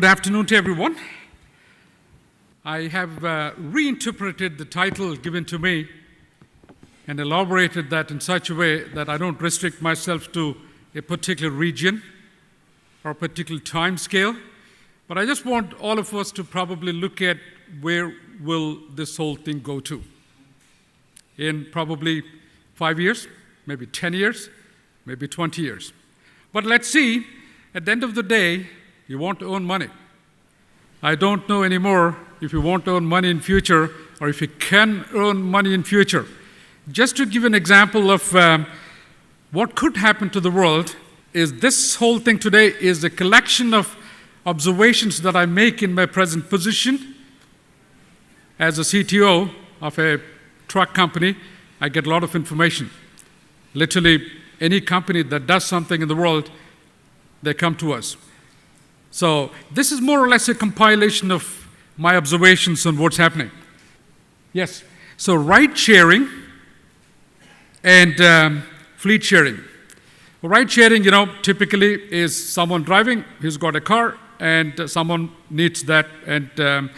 Good afternoon to everyone. I have reinterpreted the title given to me and elaborated that in such a way that I don't restrict myself to a particular region or a particular time scale, but I just want all of us to probably look at where will this whole thing go to in probably 5 years, maybe 10 years, maybe 20 years. But let's see, at the end of the day, you want to earn money. I don't know anymore if you want to earn money in future or if you can earn money in future. Just to give an example of what could happen to the world is this whole thing today is a collection of observations that I make in my present position. As a CTO of a truck company, I get a lot of information. Literally, any company that does something in the world, they come to us. So this is more or less a compilation of my observations on what's happening. Yes, so ride sharing and fleet sharing. Ride sharing, typically is someone driving, he's got a car, and someone needs that, and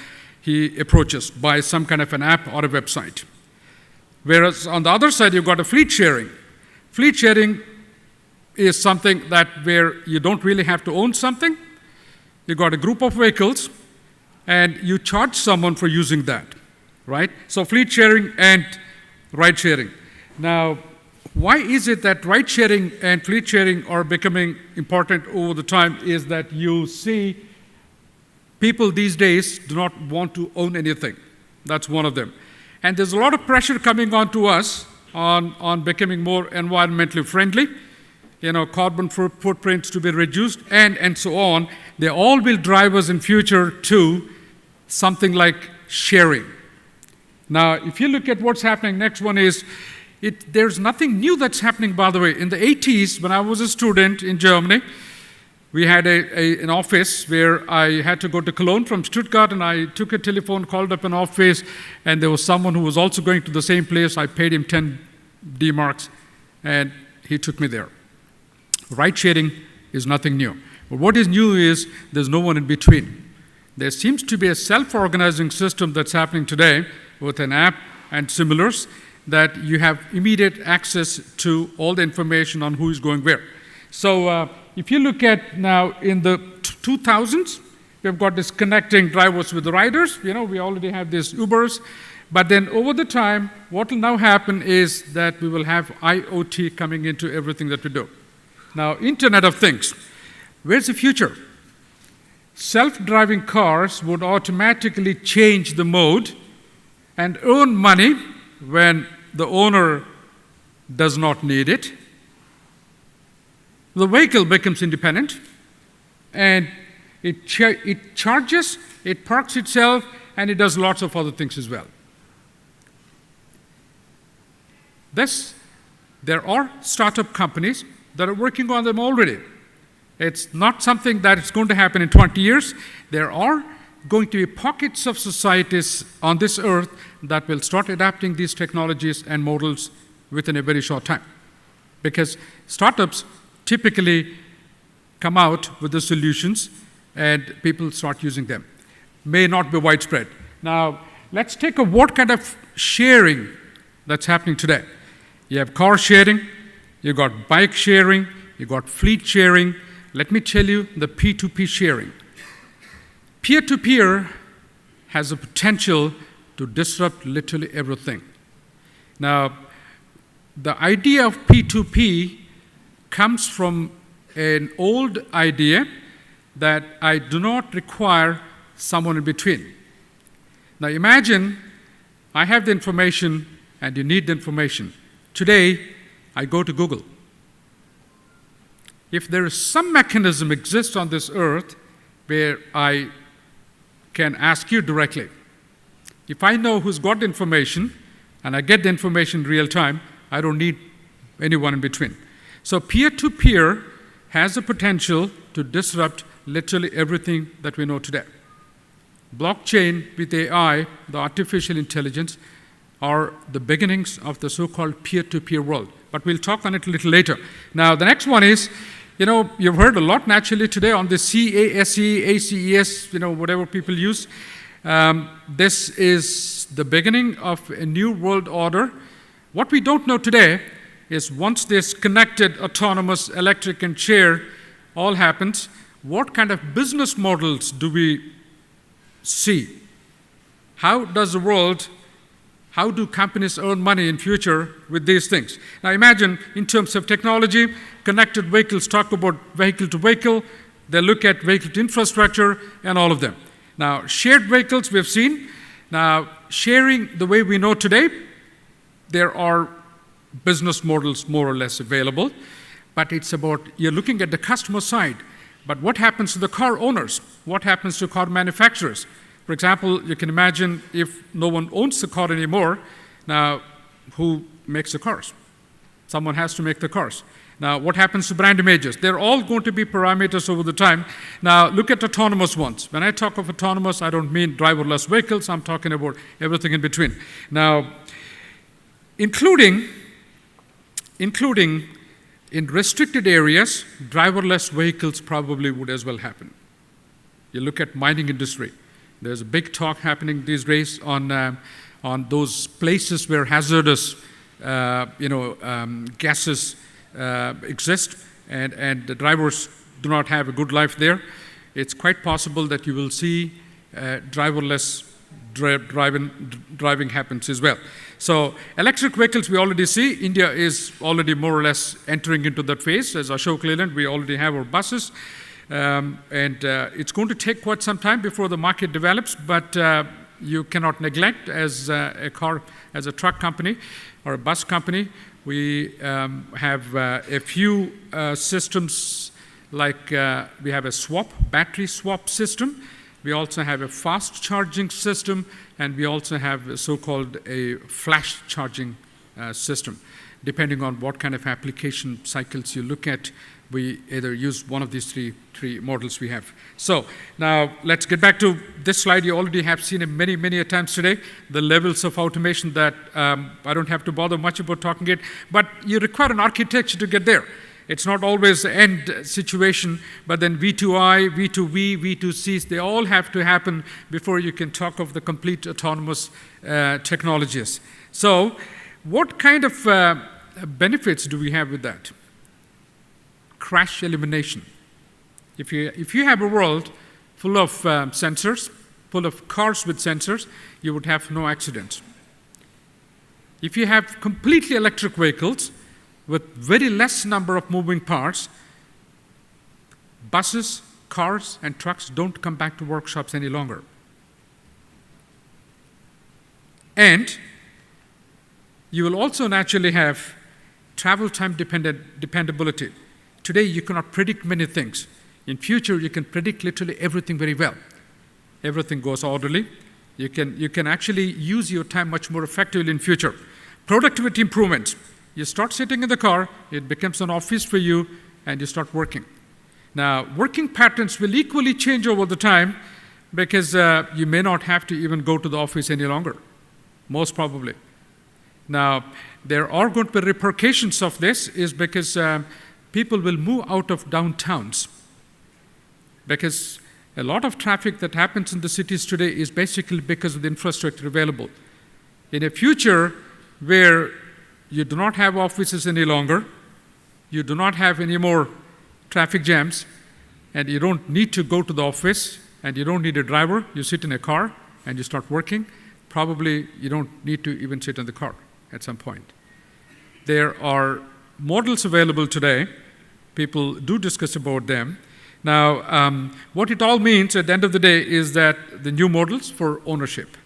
he approaches by some kind of an app or a website. Whereas on the other side, you've got a fleet sharing. Fleet sharing is something that where you don't really have to own something. You got a group of vehicles, and you charge someone for using that, right? So fleet sharing and ride sharing. Now, why is it that ride sharing and fleet sharing are becoming important over the time is that you see people these days do not want to own anything. That's one of them. And there's a lot of pressure coming on to us on becoming more environmentally friendly, carbon footprints to be reduced, and so on. They all will drive us in future to something like sharing. Now, if you look at what's happening, next one is, there's nothing new that's happening, by the way. In the 80s, when I was a student in Germany, we had an office where I had to go to Cologne from Stuttgart, and I took a telephone, called up an office, and there was someone who was also going to the same place. I paid him 10 D-marks, and he took me there. Ride sharing is nothing new. But what is new is there's no one in between. There seems to be a self-organizing system that's happening today with an app and similars that you have immediate access to all the information on who is going where. So if you look at now in the 2000s, we've got this connecting drivers with the riders. We already have these Ubers. But then over the time, what will now happen is that we will have IoT coming into everything that we do. Now, Internet of Things. Where's the future? Self-driving cars would automatically change the mode and earn money when the owner does not need it. The vehicle becomes independent, and it charges, it parks itself, and it does lots of other things as well. There are startup companies that are working on them already. It's not something that is going to happen in 20 years. There are going to be pockets of societies on this earth that will start adapting these technologies and models within a very short time. Because startups typically come out with the solutions and people start using them. May not be widespread. Now, let's take a what kind of sharing that's happening today. You have car sharing, you got bike sharing, you got fleet sharing. Let me tell you the P2P sharing. Peer-to-peer has the potential to disrupt literally everything. Now, the idea of P2P comes from an old idea that I do not require someone in between. Now, imagine I have the information and you need the information. Today, I go to Google. If there is some mechanism exists on this earth where I can ask you directly, if I know who's got the information and I get the information in real time, I don't need anyone in between. So peer-to-peer has the potential to disrupt literally everything that we know today. Blockchain with AI, the artificial intelligence, are the beginnings of the so-called peer-to-peer world. But we'll talk on it a little later. Now, the next one is You've heard a lot naturally today on the CASE, ACES, whatever people use. This is the beginning of a new world order. What we don't know today is once this connected, autonomous, electric, and shared all happens, what kind of business models do we see? How do companies earn money in future with these things? Now imagine, in terms of technology, connected vehicles talk about vehicle to vehicle, they look at vehicle to infrastructure, and all of them. Now, shared vehicles we've seen. Now, sharing the way we know today, there are business models more or less available, but it's about, you're looking at the customer side. But what happens to the car owners? What happens to car manufacturers? For example, you can imagine if no one owns the car anymore, now who makes the cars? Someone has to make the cars. Now, what happens to brand images? They're all going to be parameters over the time. Now, look at autonomous ones. When I talk of autonomous, I don't mean driverless vehicles. I'm talking about everything in between. Now, including in restricted areas, driverless vehicles probably would as well happen. You look at mining industry. There's a big talk happening these days on those places where hazardous, gases exist, and the drivers do not have a good life there. It's quite possible that you will see driverless driving happens as well. So electric vehicles we already see. India is already more or less entering into that phase. As Ashok Leyland, we already have our buses. It's going to take quite some time before the market develops, but you cannot neglect as a truck company or a bus company. We have a few systems like we have a battery swap system. We also have a fast charging system, and we also have a so-called a flash charging system. Depending on what kind of application cycles you look at, we either use one of these three models we have. So now let's get back to this slide. You already have seen it many, many times today, the levels of automation that I don't have to bother much about talking it, but you require an architecture to get there. It's not always the end situation, but then V2I, V2V, V2Cs, they all have to happen before you can talk of the complete autonomous technologies. So what kind of benefits do we have with that? Crash elimination. If you have a world full of sensors, full of cars with sensors, you would have no accidents. If you have completely electric vehicles with very less number of moving parts, buses, cars, and trucks don't come back to workshops any longer. And you will also naturally have travel time dependability. Today, you cannot predict many things. In future, you can predict literally everything very well. Everything goes orderly. You can actually use your time much more effectively in future. Productivity improvements. You start sitting in the car, it becomes an office for you, and you start working. Now, working patterns will equally change over the time because you may not have to even go to the office any longer, most probably. Now, there are going to be repercussions of this is because people will move out of downtowns because a lot of traffic that happens in the cities today is basically because of the infrastructure available. In a future where you do not have offices any longer, you do not have any more traffic jams, and you don't need to go to the office, and you don't need a driver, you sit in a car and you start working, probably you don't need to even sit in the car at some point. There are models available today. People do discuss about them. Now, what it all means at the end of the day is that the new models for ownership.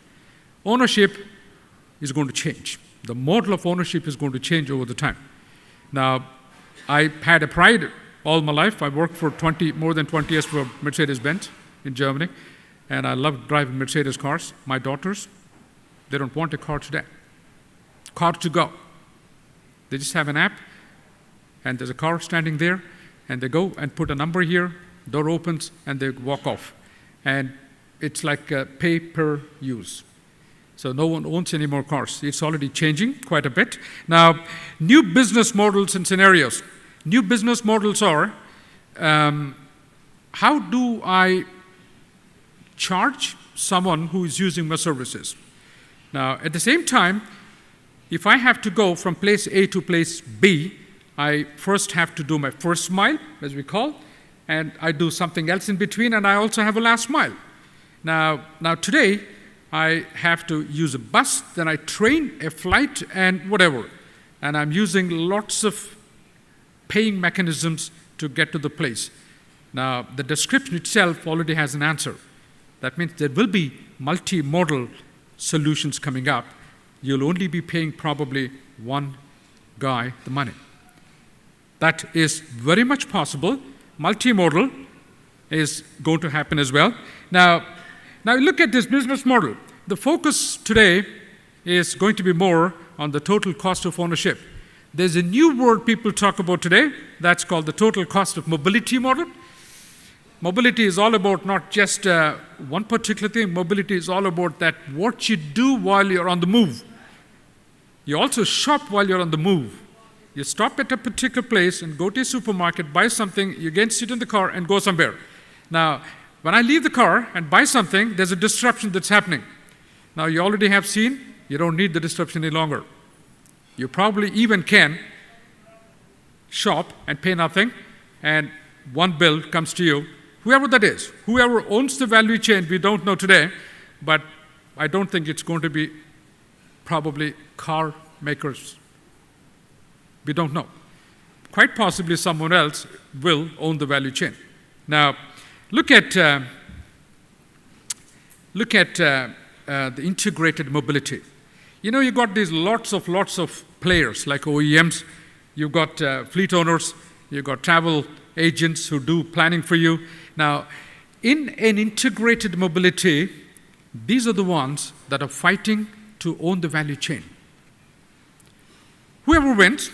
Ownership is going to change. The model of ownership is going to change over the time. Now, I had a pride all my life. I worked for more than 20 years for Mercedes-Benz in Germany, and I loved driving Mercedes cars. My daughters, they don't want a car today. Car to go. They just have an app, and there's a car standing there, and they go and put a number here, door opens, and they walk off. And it's like pay per use. So no one owns any more cars. It's already changing quite a bit. Now, new business models and scenarios. New business models are how do I charge someone who is using my services? Now, at the same time, if I have to go from place A to place B, I first have to do my first mile, as we call, and I do something else in between, and I also have a last mile. Now today, I have to use a bus, then I train, a flight, and whatever. And I'm using lots of paying mechanisms to get to the place. Now, the description itself already has an answer. That means there will be multimodal solutions coming up. You'll only be paying probably one guy the money. That is very much possible. Multimodal is going to happen as well. Now look at this business model. The focus today is going to be more on the total cost of ownership. There's a new word people talk about today that's called the total cost of mobility model. Mobility is all about not just one particular thing. Mobility is all about that what you do while you're on the move. You also shop while you're on the move. You stop at a particular place and go to a supermarket, buy something, you again sit in the car and go somewhere. Now, when I leave the car and buy something, there's a disruption that's happening. Now, you already have seen, you don't need the disruption any longer. You probably even can shop and pay nothing, and one bill comes to you. Whoever that is, whoever owns the value chain, we don't know today, but I don't think it's going to be probably car makers. We don't know. Quite possibly someone else will own the value chain. Now, look at the integrated mobility. You know, you got these lots of players like OEMs. You've got fleet owners. You've got travel agents who do planning for you. Now, in an integrated mobility, these are the ones that are fighting to own the value chain. Whoever wins,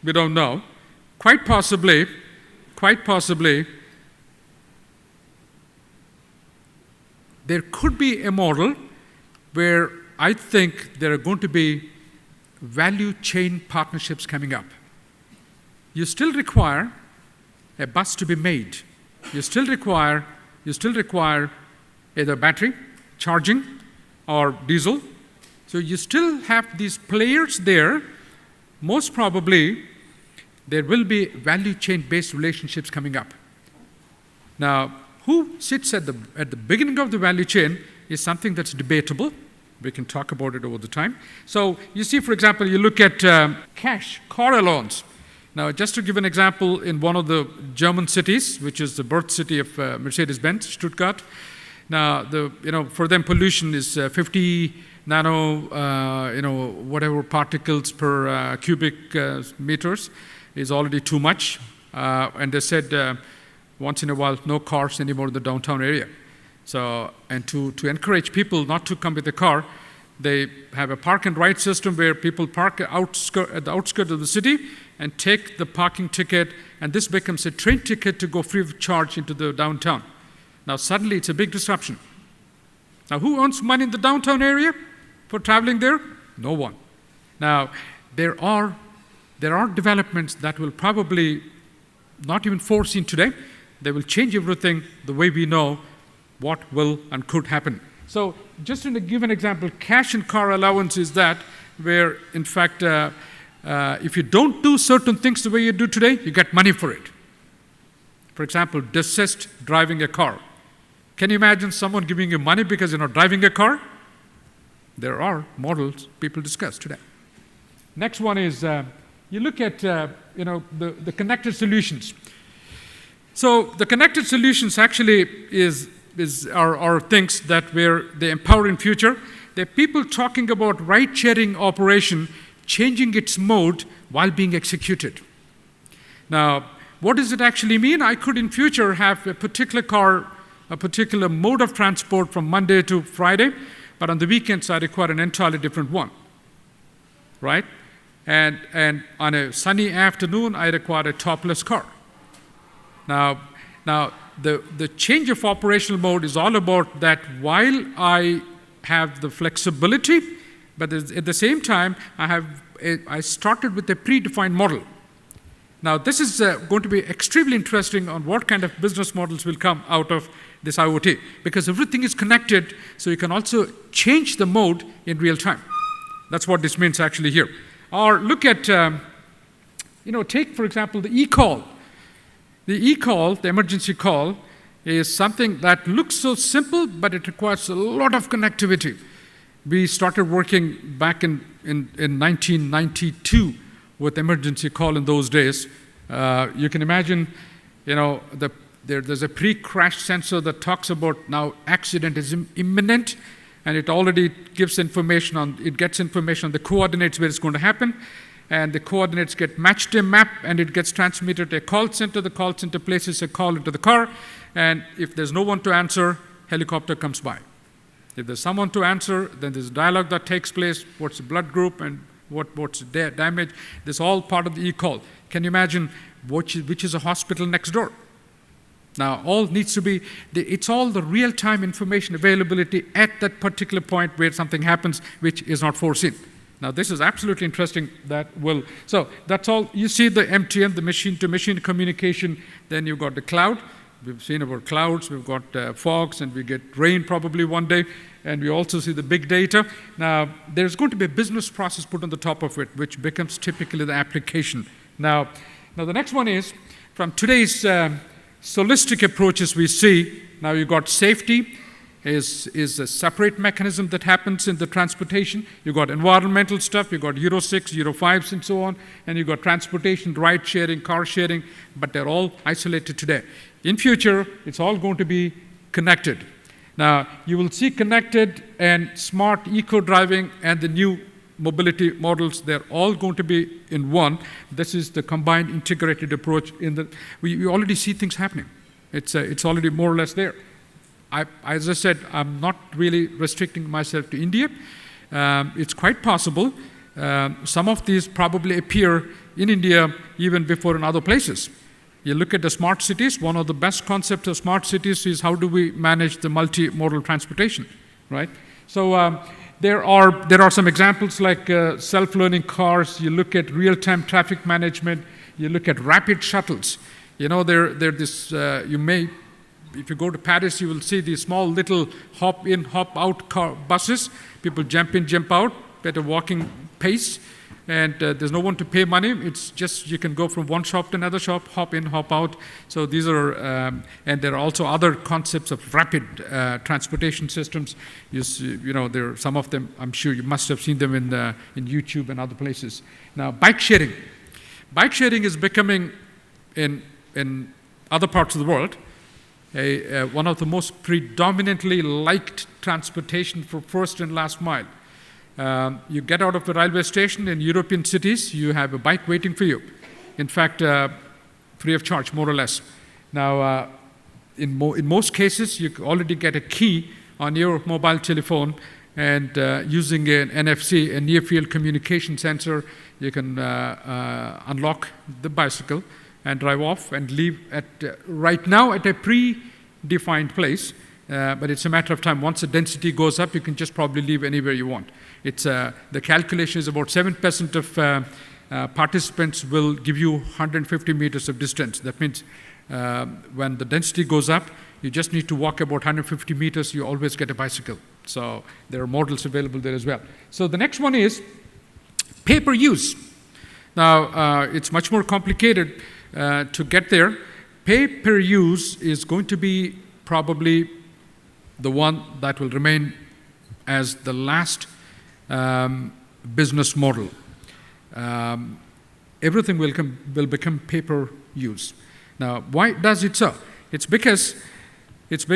we don't know. Quite possibly, there could be a model where I think there are going to be value chain partnerships coming up. You still require a bus to be made. You still require either battery, charging, or diesel. So you still have these players there. Most probably, there will be value chain-based relationships coming up. Now, who sits at the beginning of the value chain is something that's debatable. We can talk about it over the time. So you see, for example, you look at cash, car allowance. Now, just to give an example, in one of the German cities, which is the birth city of Mercedes-Benz, Stuttgart, now for them pollution is 50 whatever particles per cubic meters is already too much. And they said once in a while, no cars anymore in the downtown area. So, and to encourage people not to come with a car, they have a park and ride system where people park at the outskirts of the city and take the parking ticket, and this becomes a train ticket to go free of charge into the downtown. Now suddenly it's a big disruption. Now who earns money in the downtown area for traveling there? No one. Now there are developments that will probably not even foreseen today. They will change everything the way we know what will and could happen. So just to give an example, cash and car allowance is that where, in fact, if you don't do certain things the way you do today, you get money for it. For example, desist driving a car. Can you imagine someone giving you money because you're not driving a car? There are models people discuss today. Next one is you look at the connected solutions. So the connected solutions actually are things that where they empower in future. They're people talking about ride-sharing operation changing its mode while being executed. Now, what does it actually mean? I could in future have a particular car, a particular mode of transport from Monday to Friday, but on the weekends I require an entirely different one, right? And on a sunny afternoon, I require a topless car. Now the change of operational mode is all about that while I have the flexibility, but at the same time, I started with a predefined model. Now, this is going to be extremely interesting on what kind of business models will come out of this IoT, because everything is connected, so you can also change the mode in real time. That's what this means actually here. Or look at, take, for example, the e-call. The e-call, the emergency call, is something that looks so simple, but it requires a lot of connectivity. We started working back in 1992 with emergency call in those days. You can imagine, there's a pre-crash sensor that talks about now accident is imminent, and it already gives information on the coordinates where it's going to happen, and the coordinates get matched to a map, and it gets transmitted to a call center. The call center places a call into the car, and if there's no one to answer, helicopter comes by. If there's someone to answer, then there's dialogue that takes place, what's the blood group and what's the damage. This is all part of the e-call. Can you imagine which is a hospital next door? Now, all needs to be, it's all the real-time information availability at that particular point where something happens which is not foreseen. Now, this is absolutely interesting. So that's all. You see the MTM, the machine-to-machine communication. Then you've got the cloud. We've seen about clouds. We've got fogs, and we get rain probably one day. And we also see the big data. Now, there's going to be a business process put on the top of it, which becomes typically the application. Now the next one is, from today's holistic approaches we see, now you've got safety is a separate mechanism that happens in the transportation. You've got environmental stuff, you've got Euro 6, Euro 5s, and so on, and you've got transportation, ride sharing, car sharing, but they're all isolated today. In future, it's all going to be connected. Now, you will see connected and smart eco-driving and the new mobility models, they're all going to be in one. This is the combined integrated approach. We already see things happening. It's already more or less there. As I said, I'm not really restricting myself to India. It's quite possible. Some of these probably appear in India even before in other places. You look at the smart cities, one of the best concepts of smart cities is how do we manage the multimodal transportation, right? So there are some examples like self-learning cars. You look at real-time traffic management. You look at rapid shuttles. If you go to Paris, you will see these small little hop-in, hop-out buses. People jump in, jump out at a walking pace. And there's no one to pay money. It's just you can go from one shop to another shop, hop in, hop out. So these are, and there are also other concepts of rapid transportation systems. There are some of them. I'm sure you must have seen them in YouTube and other places. Now, bike sharing. Bike sharing is becoming in other parts of the world one of the most predominantly liked transportation for first and last mile. You get out of the railway station in European cities, you have a bike waiting for you. In fact, free of charge, more or less. Now, in most cases, you already get a key on your mobile telephone, and using an NFC, a near-field communication sensor, you can unlock the bicycle and drive off and leave right now at a predefined place. But it's a matter of time. Once the density goes up, you can just probably leave anywhere you want. The calculation is about 7% of participants will give you 150 meters of distance. That means when the density goes up, you just need to walk about 150 meters, you always get a bicycle. So there are models available there as well. So the next one is pay-per-use. Now, it's much more complicated to get there. Pay-per-use is going to be probably the one that will remain as the last business model. Everything will become pay-per-use. Now, why does it so? It's because, just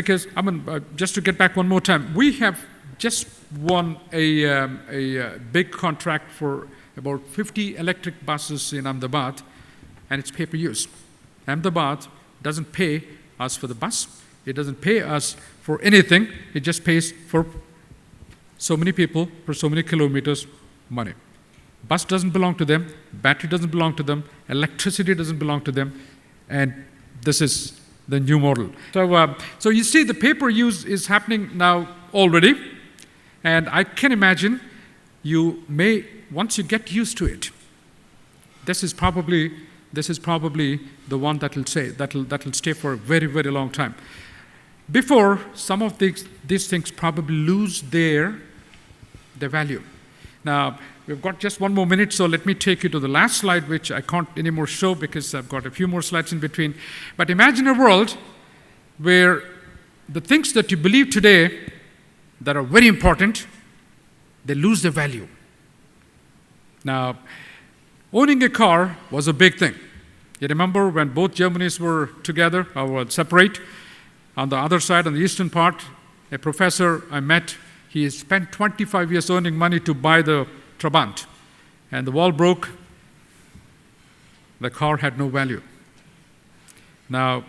to get back one more time, we have just won a big contract for about 50 electric buses in Ahmedabad, and it's pay-per-use. Ahmedabad doesn't pay us for the bus. It doesn't pay us for anything. It just pays for so many people, for so many kilometers, money. Bus doesn't belong to them. Battery doesn't belong to them. Electricity doesn't belong to them. And this is the new model. So you see the pay-per-use is happening now already. And I can imagine you may, once you get used to it, this is probably this is probably the one that will stay for a very, very long time. Before, some of these things probably lose their value. Now, we've got just one more minute, so let me take you to the last slide, which I can't anymore show because I've got a few more slides in between. But imagine a world where the things that you believe today that are very important, they lose their value. Now, owning a car was a big thing. You remember when both Germanys were together, or were separate? On the other side, on the eastern part, a professor I met, he spent 25 years earning money to buy the Trabant. And the wall broke, the car had no value. Now,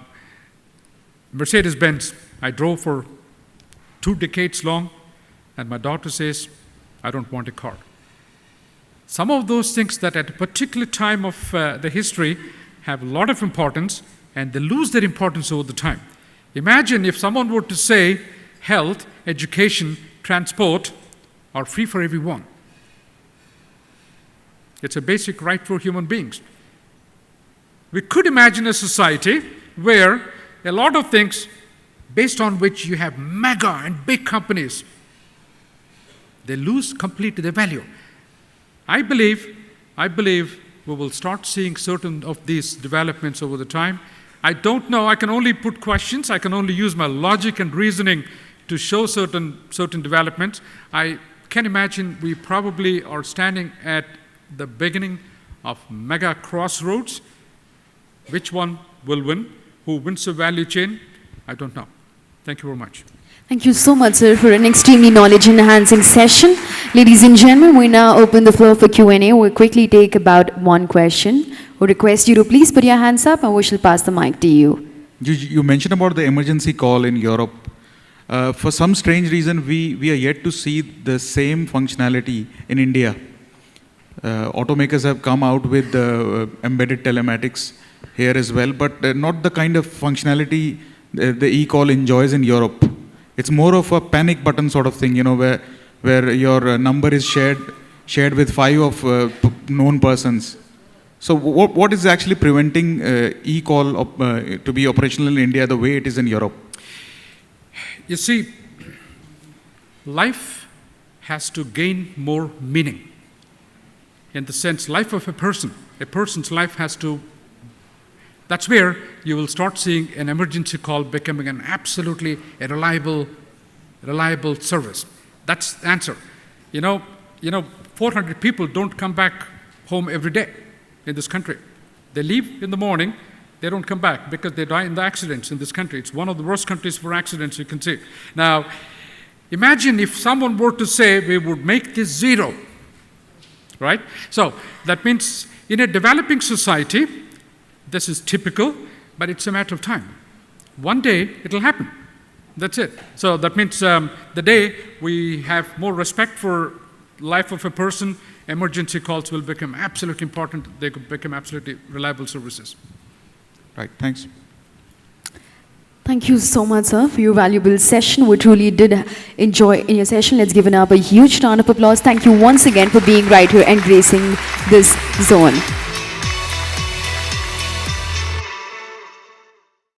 Mercedes-Benz, I drove for 2 decades long, and my daughter says, I don't want a car. Some of those things that at a particular time of the history have a lot of importance, and they lose their importance over the time. Imagine if someone were to say health, education, transport are free for everyone. It's a basic right for human beings. We could imagine a society where a lot of things based on which you have mega and big companies, they lose completely their value. I believe we will start seeing certain of these developments over the time. I don't know, I can only put questions, I can only use my logic and reasoning to show certain developments. I can imagine we probably are standing at the beginning of mega crossroads. Which one will win? Who wins the value chain? I don't know. Thank you very much. Thank you so much, sir, for an extremely knowledge-enhancing session. Ladies and gentlemen, we now open the floor for Q&A. We'll quickly take about one question. We request you to please put your hands up and we shall pass the mic to you. You mentioned about the emergency call in Europe. For some strange reason, we are yet to see the same functionality in India. Automakers have come out with embedded telematics here as well, but not the kind of functionality the e-call enjoys in Europe. It's more of a panic button sort of thing, where your number is shared with 5 of known persons. So what is actually preventing e-call to be operational in India the way it is in Europe? You see, life has to gain more meaning. In the sense, life of a person's life has to, that's where you will start seeing an emergency call becoming an absolutely reliable service. That's the answer. 400 people don't come back home every day in this country. They leave in the morning, they don't come back because they die in the accidents in this country. It's one of the worst countries for accidents you can see. Now, imagine if someone were to say we would make this 0, right? So that means in a developing society, this is typical, but it's a matter of time. One day, it'll happen. That's it. So that means the day we have more respect for life of a person, emergency calls will become absolutely important. They could become absolutely reliable services. Right, thanks. Thank you so much, sir, for your valuable session. We truly did enjoy in your session. Let's give up a huge round of applause. Thank you once again for being right here and gracing this zone.